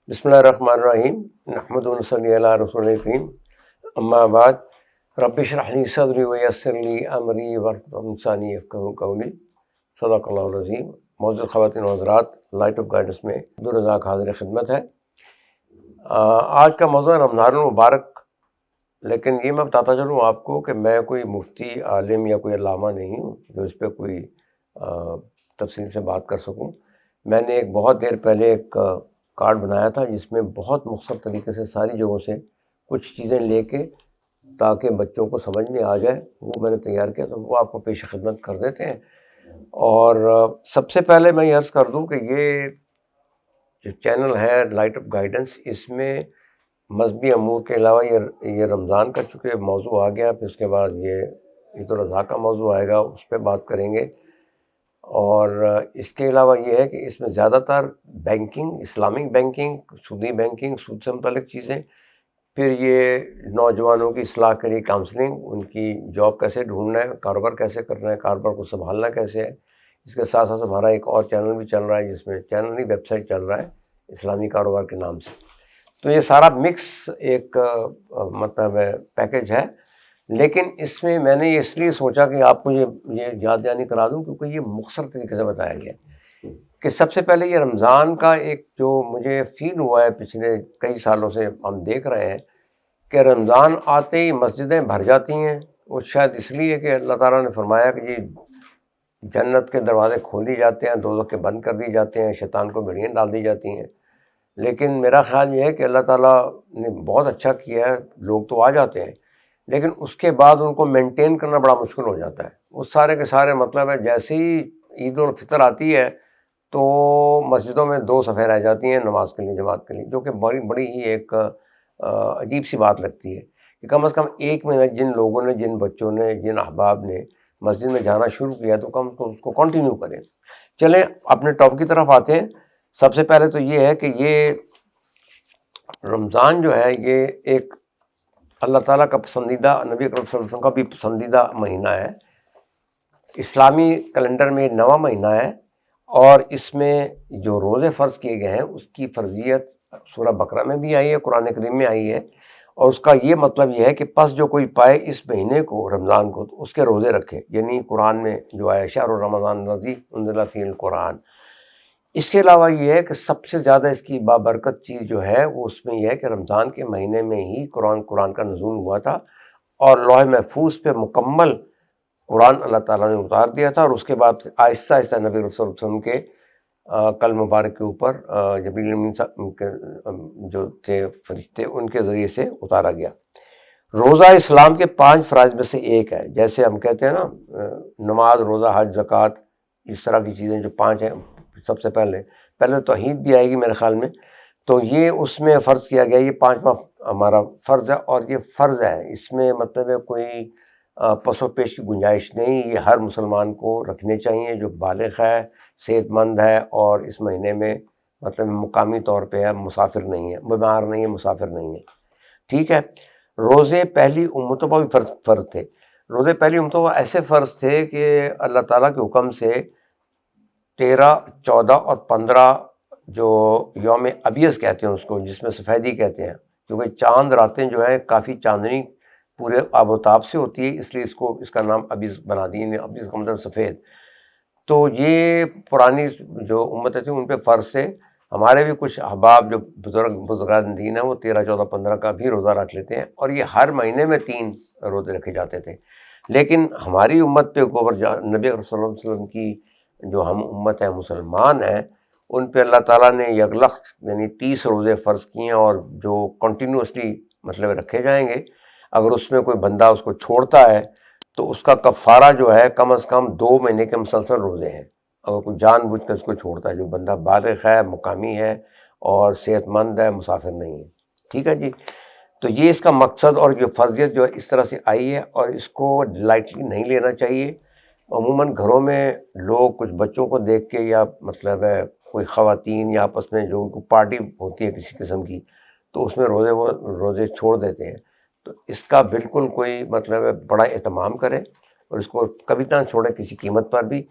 بسم اللہ الرحمن الرحیم نحمدہ و نصلی علی رسول الکریم اما بعد رب اشرح لی صدری ویسر لی امری واحلل لسانی یفقہوا قولی صدق اللہ العظیم۔ معزز خواتین و حضرات، لائٹ آف گائیڈنس میں دررزاق حاضر خدمت ہے۔ آج کا موضوع ہے رمضان المبارک، لیکن یہ میں بتاتا چلوں آپ کو کہ میں کوئی مفتی، عالم یا کوئی علامہ نہیں ہوں جو اس پہ کوئی تفصیل سے بات کر سکوں۔ میں نے ایک بہت دیر پہلے ایک کارڈ بنایا تھا جس میں بہت مختصر طریقے سے ساری جگہوں سے کچھ چیزیں لے کے تاکہ بچوں کو سمجھ میں آ جائے، وہ میں نے تیار کیا، تو وہ آپ کو پیش خدمت کر دیتے ہیں۔ اور سب سے پہلے میں یہ عرض کر دوں کہ یہ جو چینل ہے لائٹ آف گائیڈنس، اس میں مذہبی امور کے علاوہ یہ رمضان کا چونکہ موضوع آ گیا، پھر اس کے بعد یہ عید الاضحیٰ کا موضوع آئے گا، اس پہ بات کریں گے۔ اور اس کے علاوہ یہ ہے کہ اس میں زیادہ تر بینکنگ، اسلامک بینکنگ، سودی بینکنگ، سود سے متعلق چیزیں، پھر یہ نوجوانوں کی اصلاح کے لیے کاؤنسلنگ، ان کی جاب کیسے ڈھونڈنا ہے، کاروبار کیسے کرنا ہے، کاروبار کو سنبھالنا کیسے ہے۔ اس کے ساتھ ساتھ ہمارا ایک اور چینل بھی چل رہا ہے، جس میں چینل نہیں، ویب سائٹ چل رہا ہے اسلامی کاروبار کے نام سے۔ تو یہ سارا مکس ایک مطلب پیکج ہے، لیکن اس میں نے اس لیے سوچا کہ آپ کو یہ یاد دہانی کرا دوں، کیونکہ یہ مختصر طریقے سے بتایا گیا کہ سب سے پہلے یہ رمضان کا ایک جو مجھے فیل ہوا ہے پچھلے کئی سالوں سے ہم دیکھ رہے ہیں کہ رمضان آتے ہی مسجدیں بھر جاتی ہیں۔ وہ شاید اس لیے کہ اللہ تعالیٰ نے فرمایا کہ یہ جنت کے دروازے کھول دی جاتے ہیں، دوزخ کے بند کر دی جاتے ہیں، شیطان کو بیڑیاں ڈال دی جاتی ہیں۔ لیکن میرا خیال یہ ہے کہ اللہ تعالیٰ نے بہت اچھا کیا ہے، لوگ تو آ جاتے ہیں لیکن اس کے بعد ان کو مینٹین کرنا بڑا مشکل ہو جاتا ہے۔ وہ سارے کے سارے مطلب ہے جیسے ہی عید الفطر آتی ہے تو مسجدوں میں 2 صفیں رہ جاتی ہیں نماز کے لیے، جماعت کے لیے، جو کہ بڑی ہی ایک عجیب سی بات لگتی ہے کہ کم از کم 1 مہینہ جن لوگوں نے، جن بچوں نے، جن احباب نے مسجد میں جانا شروع کیا تو کم اس کو کنٹینیو کریں۔ چلیں اپنے ٹاپک کی طرف آتے ہیں۔ سب سے پہلے تو یہ ہے کہ یہ رمضان جو ہے یہ ایک اللہ تعالیٰ کا پسندیدہ، نبی اکرم صلی اللہ علیہ وسلم کا بھی پسندیدہ مہینہ ہے۔ اسلامی کیلنڈر میں 9واں مہینہ ہے، اور اس میں جو روزے فرض کیے گئے ہیں اس کی فرضیت سورہ بقرہ میں بھی آئی ہے، قرآن کریم میں آئی ہے، اور اس کا یہ مطلب یہ ہے کہ پس جو کوئی پائے اس مہینے کو، رمضان کو، تو اس کے روزے رکھے، یعنی قرآن میں جو آیا شہر رمضان الذی انزل فیہ القرآن۔ اس کے علاوہ یہ ہے کہ سب سے زیادہ اس کی بابرکت چیز جو ہے وہ اس میں یہ ہے کہ رمضان کے مہینے میں ہی قرآن کا نزول ہوا تھا، اور لوح محفوظ پہ مکمل قرآن اللہ تعالیٰ نے اتار دیا تھا، اور اس کے بعد آہستہ آہستہ نبی صلی اللہ علیہ وسلم کے قلب مبارک کے اوپر جبریل امین جو تھے فرشتے، ان کے ذریعے سے اتارا گیا۔ روزہ اسلام کے 5 فرائض میں سے ایک ہے، جیسے ہم کہتے ہیں نا نماز، روزہ، حج، زکوٰۃ، اس طرح کی چیزیں جو 5 ہیں۔ سب سے پہلے توحید بھی آئے گی میرے خیال میں، تو یہ اس میں فرض کیا گیا، یہ 5واں ہمارا فرض ہے، اور یہ فرض ہے، اس میں مطلب ہے کوئی پس و پیش کی گنجائش نہیں۔ یہ ہر مسلمان کو رکھنے چاہیے جو بالغ ہے، صحت مند ہے، اور اس مہینے میں مطلب مقامی طور پہ ہے، مسافر نہیں ہے، بیمار نہیں ہے، مسافر نہیں ہے، ٹھیک ہے۔ روزے پہلی امتوں پر بھی فرض تھے۔ روزے پہلی امتوں پر ایسے فرض تھے کہ اللہ تعالیٰ کے حکم سے 13، 14 اور 15 جو یوم ابیض کہتے ہیں اس کو، جس میں سفیدی کہتے ہیں، کیونکہ چاند راتیں جو ہیں کافی چاندنی پورے آب و تاب سے ہوتی ہے، اس لیے اس کا نام ابیض بنا دی، ابیض کا مطلب سفید۔ تو یہ پرانی جو امتیں تھیں ان پہ فرض سے ہمارے بھی کچھ احباب جو بزرگان دین ہیں وہ 13، 14، 15 کا بھی روزہ رکھ لیتے ہیں، اور یہ ہر مہینے میں 3 روزے رکھے جاتے تھے۔ لیکن ہماری امت پہ اوپر نبی صلی اللہ علیہ وسلم کی جو ہم امت ہیں، مسلمان ہیں، ان پہ اللہ تعالیٰ نے یکلخت یعنی 30 روزے فرض کیے ہیں، اور جو کنٹینیوسلی مطلب رکھے جائیں گے۔ اگر اس میں کوئی بندہ اس کو چھوڑتا ہے تو اس کا کفارہ جو ہے کم از کم 2 مہینے کے مسلسل روزے ہیں، اگر کوئی جان بوجھ کر اس کو چھوڑتا ہے، جو بندہ بالغ ہے، مقامی ہے، اور صحت مند ہے، مسافر نہیں ہے، ٹھیک ہے جی۔ تو یہ اس کا مقصد اور جو فرضیت جو ہے اس طرح سے آئی ہے، اور اس کو لائٹلی نہیں لینا چاہیے۔ عموماً گھروں میں لوگ کچھ بچوں کو دیکھ کے، یا مطلب ہے کوئی خواتین یا آپس میں جو کوئی پارٹی ہوتی ہے کسی قسم کی، تو اس میں روزے چھوڑ دیتے ہیں۔ تو اس کا بالکل کوئی مطلب ہے بڑا اہتمام کریں، اور اس کو کبھی نہ چھوڑیں کسی قیمت پر بھی۔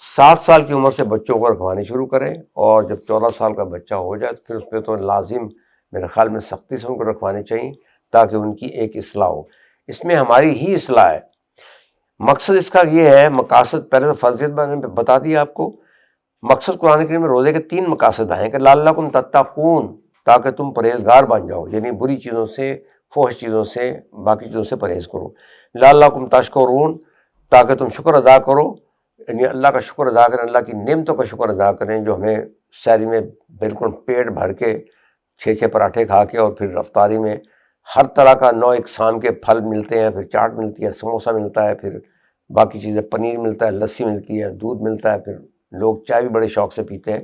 7 سال کی عمر سے بچوں کو رکھوانے شروع کریں، اور جب 14 سال کا بچہ ہو جائے تو پھر اس پہ تو لازم میرے خیال میں سختی سے ان کو رکھوانے چاہیے تاکہ ان کی ایک اصلاح ہو۔ اس میں ہماری ہی اصلاح ہے۔ مقصد اس کا یہ ہے، مقاصد پہلے تو فرضیت میں نے بتا دیا آپ کو۔ مقصد قرآن کریم میں روزے کے 3 مقاصد ہیں کہ لعلکم تتقون، تاکہ تم پرہیزگار بن جاؤ، یعنی بری چیزوں سے، فحش چیزوں سے، باقی چیزوں سے پرہیز کرو۔ لعلکم تشکرون، تاکہ تم شکر ادا کرو، یعنی اللہ کا شکر ادا کریں، اللہ کی نعمتوں کا شکر ادا کریں جو ہمیں سحری میں بالکل پیٹ بھر کے 6 پراٹھے کھا کے، اور پھر افطاری میں ہر طرح کا نوع اقسام کے پھل ملتے ہیں، پھر چاٹ ملتی ہے، سموسہ ملتا ہے، پھر باقی چیزیں، پنیر ملتا ہے، لسی ملتی ہے، دودھ ملتا ہے، پھر لوگ چائے بھی بڑے شوق سے پیتے ہیں۔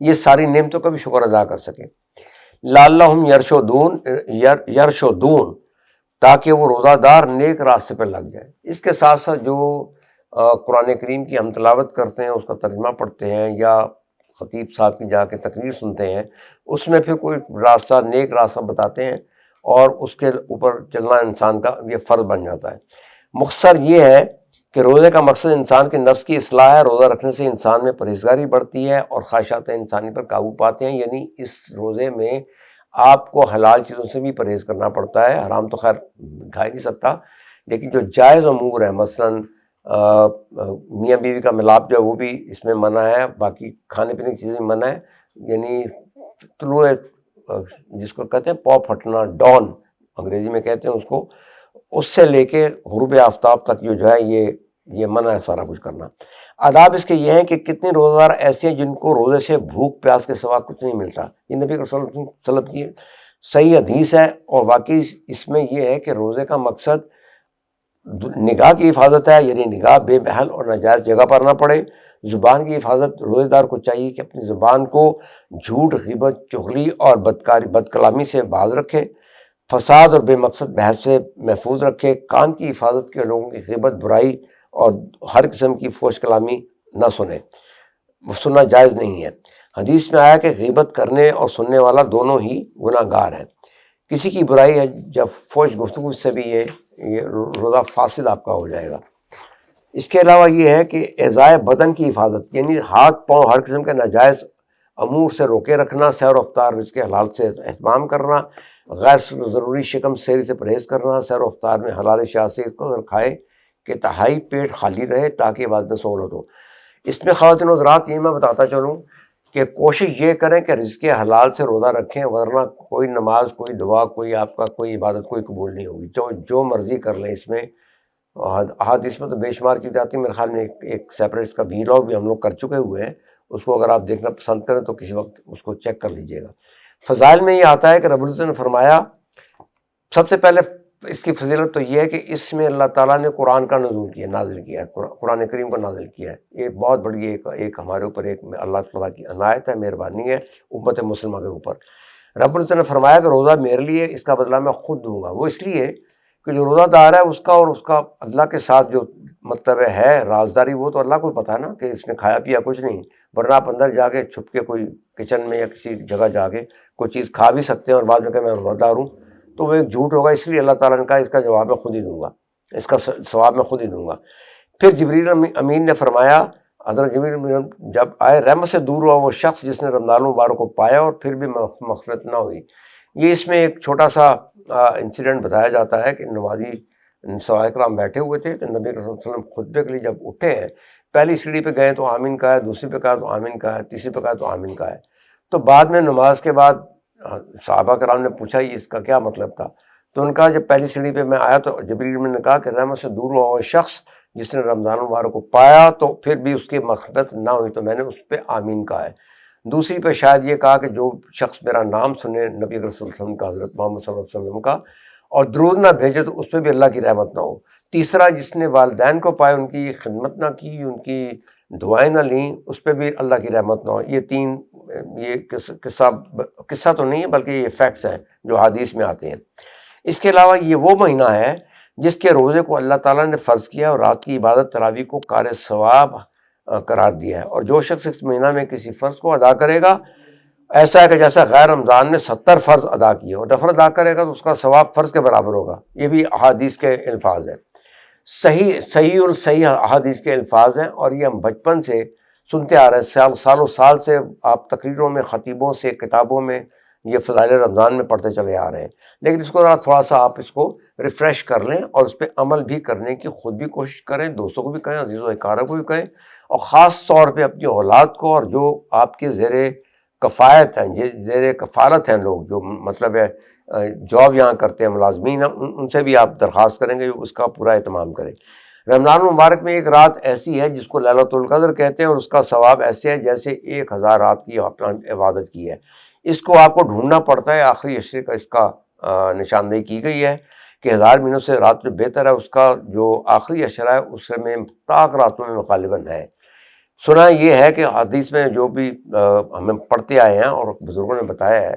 یہ ساری نعمتوں کا بھی شکر ادا کر سکیں۔ لعلہم یرشدون، تاکہ وہ روزہ دار نیک راستے پہ لگ جائے۔ اس کے ساتھ ساتھ جو قرآن کریم کی ہم تلاوت کرتے ہیں، اس کا ترجمہ پڑھتے ہیں، یا خطیب صاحب کی جا کے تقریر سنتے ہیں، اس میں پھر کوئی راستہ، نیک راستہ بتاتے ہیں، اور اس کے اوپر چلنا انسان کا یہ فرض بن جاتا ہے۔ مختصر یہ ہے کہ روزے کا مقصد انسان کے نفس کی اصلاح ہے۔ روزہ رکھنے سے انسان میں پرہیزگاری بڑھتی ہے اور خواہشات انسانی پر قابو پاتے ہیں، یعنی اس روزے میں آپ کو حلال چیزوں سے بھی پرہیز کرنا پڑتا ہے۔ حرام تو خیر کھا ہی نہیں سکتا، لیکن جو جائز امور ہیں، مثلاً میاں بیوی کا ملاپ جو ہے وہ بھی اس میں منع ہے، باقی کھانے پینے کی چیزیں منع ہے، یعنی طلوع جس کو کہتے ہیں پاؤ پھٹنا، ڈان انگریزی میں کہتے ہیں اس کو، اس سے لے کے غروب آفتاب تک جو ہے یہ منع ہے سارا کچھ کرنا۔ آداب اس کے یہ ہیں کہ کتنے روزہ دار ایسے ہیں جن کو روزے سے بھوک پیاس کے سوا کچھ نہیں ملتا۔ یہ نبی صلی اللہ علیہ وسلم کی صحیح حدیث ہے، اور واقعی اس میں یہ ہے کہ روزے کا مقصد نگاہ کی حفاظت ہے، یعنی نگاہ بے محل اور ناجائز جگہ پر نہ پڑے۔ زبان کی حفاظت، روزے دار کو چاہیے کہ اپنی زبان کو جھوٹ، غیبت، چغلی اور بد کلامی سے باز رکھے، فساد اور بے مقصد بحث سے محفوظ رکھے۔ کان کی حفاظت کے، لوگوں کی غیبت، برائی اور ہر قسم کی فحش کلامی نہ سنیں، وہ سننا جائز نہیں ہے۔ حدیث میں آیا کہ غیبت کرنے اور سننے والا دونوں ہی گناہ گار ہیں۔ کسی کی برائی ہے جب فحش گفتگو سے بھی یہ روزہ فاسد آپ کا ہو جائے گا۔ اس کے علاوہ یہ ہے کہ اعضائے بدن کی حفاظت، یعنی ہاتھ پاؤں ہر قسم کے ناجائز امور سے روکے رکھنا، سحر و افطار رزق کے حلال سے اہتمام کرنا، غیر ضروری شکم سیری سے پرہیز کرنا، سحر و افطار میں حلال اشیاء سے اس قدر کھائے کہ تہائی پیٹ خالی رہے تاکہ عبادت میں سہولت ہو۔ اس میں خواتین و حضرات یہ میں بتاتا چلوں کہ کوشش یہ کریں کہ رزق حلال سے روزہ رکھیں، ورنہ کوئی نماز، کوئی دعا، کوئی آپ کا کوئی عبادت کوئی قبول نہیں ہوگی، جو مرضی کر لیں۔ اس میں احادیث میں تو بے شمار کی جاتی ہے، میرے خیال میں ایک سیپریٹ اس کا ویلاگ بھی ہم لوگ کر چکے ہوئے ہیں، اس کو اگر آپ دیکھنا پسند کریں تو کسی وقت اس کو چیک کر لیجئے گا۔ فضائل میں یہ آتا ہے کہ رب العزت نے فرمایا، سب سے پہلے اس کی فضیلت تو یہ ہے کہ اس میں اللہ تعالیٰ نے قرآن کا نازل کیا ہے، قرآن کریم کو نازل کیا ہے۔ یہ بہت بڑی ایک ہمارے اوپر ایک اللہ تعالیٰ کی عنایت ہے، مہربانی ہے امت مسلمہ کے اوپر۔ رب العزت نے فرمایا کہ روزہ میرے لیے، اس کا بدلہ میں خود دوں گا۔ وہ اس لیے کہ جو روزہ دار ہے اس کا اور اس کا اللہ کے ساتھ جو مطلب ہے رازداری، وہ تو اللہ کو پتہ ہے نا کہ اس نے کھایا پیا کچھ نہیں، ورنہ آپ اندر جا کے چھپ کے کوئی کچن میں یا کسی جگہ جا کے کوئی چیز کھا بھی سکتے ہیں اور بعد میں کہ میں روزہ دار ہوں، تو وہ ایک جھوٹ ہوگا۔ اس لیے اللہ تعالیٰ نے کہا اس کا جواب میں خود ہی دوں گا، اس کا ثواب میں خود ہی دوں گا۔ پھر جبریل امین نے فرمایا، حضرت جبریل امین جب آئے، رحمت سے دور ہوا وہ شخص جس نے رمضان مبارک کو پایا اور پھر بھی مغفرت نہ ہوئی۔ یہ اس میں ایک چھوٹا سا انسیڈنٹ بتایا جاتا ہے کہ نمازی صحابہ کرام بیٹھے ہوئے تھے، تو نبی صلی اللہ علیہ وسلم خطبے کے لیے جب اٹھے ہیں، پہلی سیڑھی پہ گئے تو آمین کہا ہے، دوسری پہ کہا تو آمین کہا ہے، تیسری پہ کہا تو آمین کہا ہے۔ تو بعد میں نماز کے بعد صحابہ کرام نے پوچھا یہ اس کا کیا مطلب تھا، تو ان کا جب پہلی سیڑھی پہ میں آیا تو جبریل نے کہا کہ رحمت سے دور ہوا وہ شخص جس نے رمضان مبارک کو پایا تو پھر بھی اس کی مغفرت نہ ہوئی، تو میں نے اس پہ آمین کہا ہے۔ دوسری پہ شاید یہ کہا کہ جو شخص میرا نام سنے نبی صلی اللہ علیہ وسلم کا، حضرت محمد صلی اللہ علیہ وسلم کا، اور درود نہ بھیجے تو اس پہ بھی اللہ کی رحمت نہ ہو۔ تیسرا، جس نے والدین کو پائے، ان کی خدمت نہ کی، ان کی دعائیں نہ لیں، اس پہ بھی اللہ کی رحمت نہ ہو۔ یہ تین، یہ قصہ تو نہیں ہے بلکہ یہ فیکٹس ہیں جو حدیث میں آتے ہیں۔ اس کے علاوہ یہ وہ مہینہ ہے جس کے روزے کو اللہ تعالیٰ نے فرض کیا اور رات کی عبادت تراویح کو کار ثواب قرار دیا ہے، اور جو شخص اس مہینہ میں کسی فرض کو ادا کرے گا، ایسا ہے کہ جیسا غیر رمضان نے 70 فرض ادا کیے، اور نفل ادا کرے گا تو اس کا ثواب فرض کے برابر ہوگا۔ یہ بھی احادیث کے الفاظ ہیں، صحیح احادیث کے الفاظ ہیں، اور یہ ہم بچپن سے سنتے آ رہے ہیں، سالوں سال سے آپ تقریروں میں، خطیبوں سے، کتابوں میں یہ فضائل رمضان میں پڑھتے چلے آ رہے ہیں، لیکن اس کو تھوڑا سا آپ اس کو ریفریش کر لیں اور اس پہ عمل بھی کرنے کی خود بھی کوشش کریں، دوستوں کو بھی کہیں، عزیز و اقارب کو بھی کہیں، اور خاص طور پہ اپنی اولاد کو، اور جو آپ کے زیر کفایت ہیں، زیر کفالت ہیں لوگ، جو مطلب ہے جاب یہاں کرتے ہیں، ملازمین ہیں، ان سے بھی آپ درخواست کریں گے اس کا پورا اہتمام کریں۔ رمضان المبارک میں ایک رات ایسی ہے جس کو لیلۃ القدر کہتے ہیں، اور اس کا ثواب ایسے ہے جیسے 1000 رات کی آپ نے عبادت کی ہے۔ اس کو آپ کو ڈھونڈنا پڑتا ہے، آخری عشرے کا اس کا نشاندہی کی گئی ہے کہ 1000 مہینوں سے رات میں بہتر ہے، اس کا جو آخری عشرہ ہے اس میں طاق راتوں میں غالباً ہے۔ سنا یہ ہے کہ حدیث میں جو بھی ہمیں پڑھتے آئے ہیں اور بزرگوں نے بتایا ہے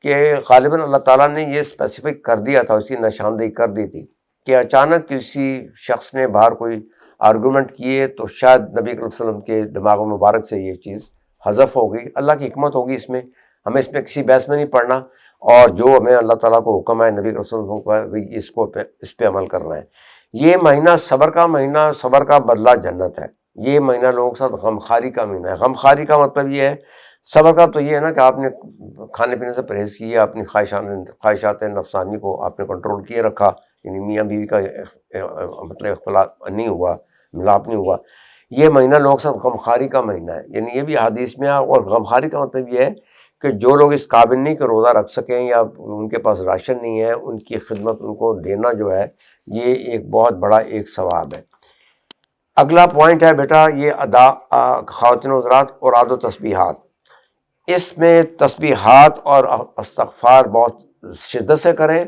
کہ غالباً اللہ تعالیٰ نے یہ اسپیسیفک کر دیا تھا، اس کی نشاندہی کر دی تھی کہ اچانک کسی شخص نے باہر کوئی آرگومنٹ کیے تو شاید نبی کریم صلی اللہ علیہ وسلم کے دماغ مبارک سے یہ چیز حذف ہو گئی۔ اللہ کی حکمت ہوگی اس میں، ہمیں اس میں کسی بحث میں نہیں پڑھنا، اور جو ہمیں اللہ تعالیٰ کو حکم ہے، نبی کریم صلی اللہ علیہ وسلم کو اس پہ عمل کرنا ہے۔ یہ مہینہ صبر کا مہینہ، صبر کا بدلہ جنت ہے۔ یہ مہینہ لوگوں کے ساتھ غمخواری کا مہینہ ہے۔ غمخواری کا مطلب یہ ہے، صبر کا تو یہ ہے نا کہ آپ نے کھانے پینے سے پرہیز کیا، اپنی خواہشات نفسانی کو آپ نے کنٹرول کیے رکھا، یعنی میاں بیوی کا مطلب اختلاط نہیں ہوا، ملاپ نہیں ہوا۔ یہ مہینہ لوگوں کے ساتھ غمخواری کا مہینہ ہے، یعنی یہ بھی حدیث میں ہے۔ اور غمخواری کا مطلب یہ ہے کہ جو لوگ اس قابل نہیں کہ روزہ رکھ سکیں، یا ان کے پاس راشن نہیں ہے، ان کی خدمت ان کو دینا جو ہے، یہ ایک بہت بڑا ایک ثواب ہے۔ اگلا پوائنٹ ہے بیٹا یہ خواتین و حضرات، اوراد و تسبیحات۔ اس میں تسبیحات اور استغفار بہت شدت سے کریں۔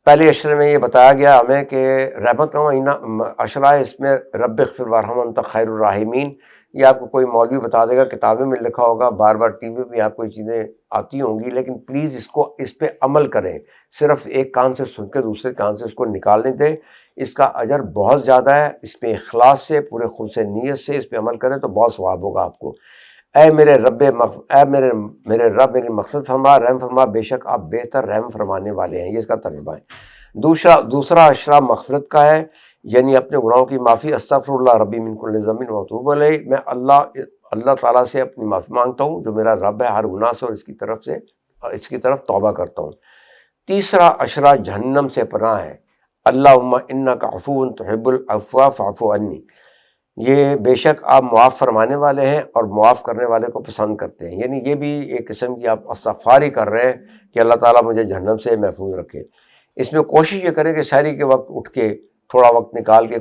پہلے عشرے میں یہ بتایا گیا ہمیں کہ رحمت کا مہینہ عشرہ ہے، اس میں رب اغفر وارحم انت خیر الراحمین، یہ آپ کو کوئی مولوی بتا دے گا، کتابیں میں لکھا ہوگا، بار بار ٹی وی میں آپ کو یہ چیزیں آتی ہوں گی، لیکن پلیز اس پہ عمل کریں۔ صرف ایک کان سے سن کے دوسرے کان سے اس کو نکال نہیں دیں، اس کا اجر بہت زیادہ ہے۔ اس پہ اخلاص سے، پورے خلوص نیت سے اس پہ عمل کریں تو بہت ثواب ہوگا آپ کو۔ اے میرے رب میری مغفرت فرما، رحم فرما، بے شک آپ بہتر رحم فرمانے والے ہیں، یہ اس کا ترجمہ ہے۔ دوسرا عشرہ مغفرت کا ہے، یعنی اپنے گناہوں کی معافی۔ استغفر اللہ ربی من کل ذنب واتوب الیہ، میں اللہ تعالیٰ سے اپنی معافی مانگتا ہوں جو میرا رب ہے ہر گناہ سے، اور اس کی طرف توبہ کرتا ہوں۔ تیسرا عشرہ جہنم سے پناہ ہے۔ اللہم انک عفو تحب العفو فاعف عنی، یہ بے شک آپ معاف فرمانے والے ہیں اور معاف کرنے والے کو پسند کرتے ہیں، یعنی یہ بھی ایک قسم کی آپ استغفار ہی کر رہے ہیں کہ اللہ تعالیٰ مجھے جہنم سے محفوظ رکھے۔ اس میں کوشش یہ کریں کہ سحری کے وقت اٹھ کے تھوڑا وقت نکال کے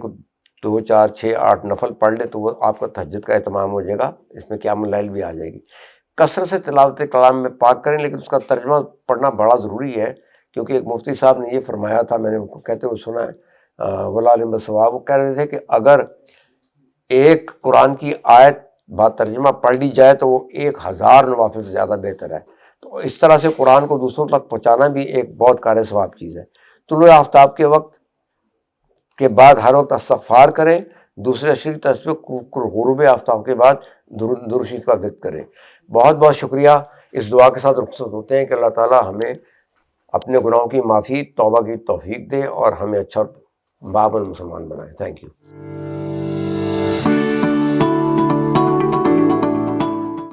2 4 6 8 نفل پڑھ لے تو وہ آپ کا تہجد کا اہتمام ہو جائے گا، اس میں قیام اللیل بھی آ جائے گی۔ کثرت سے تلاوت کلام میں پاک کریں، لیکن اس کا ترجمہ پڑھنا بڑا ضروری ہے، کیونکہ ایک مفتی صاحب نے یہ فرمایا تھا، میں نے ان کو کہتے ہوئے سنا ہے، ولا عالم بالصواب، وہ کہہ رہے تھے کہ اگر ایک قرآن کی آیت بات ترجمہ پڑھ لی جائے تو وہ 1000 نوافل سے زیادہ بہتر ہے۔ تو اس طرح سے قرآن کو دوسروں تک پہنچانا بھی ایک بہت کار ثواب چیز ہے۔ طلوع آفتاب کے وقت کے بعد ہر وقت استغفار کریں، دوسرے عشرے کی تسبیح غروب آفتاب کے بعد درود شریف کا ورد کریں۔ بہت بہت شکریہ۔ اس دعا کے ساتھ رخصت ہوتے ہیں کہ اللہ تعالیٰ ہمیں اپنے گناہوں کی معافی، توبہ کی توفیق دے اور ہمیں اچھا باب المسلمان بنائے۔ Thank you.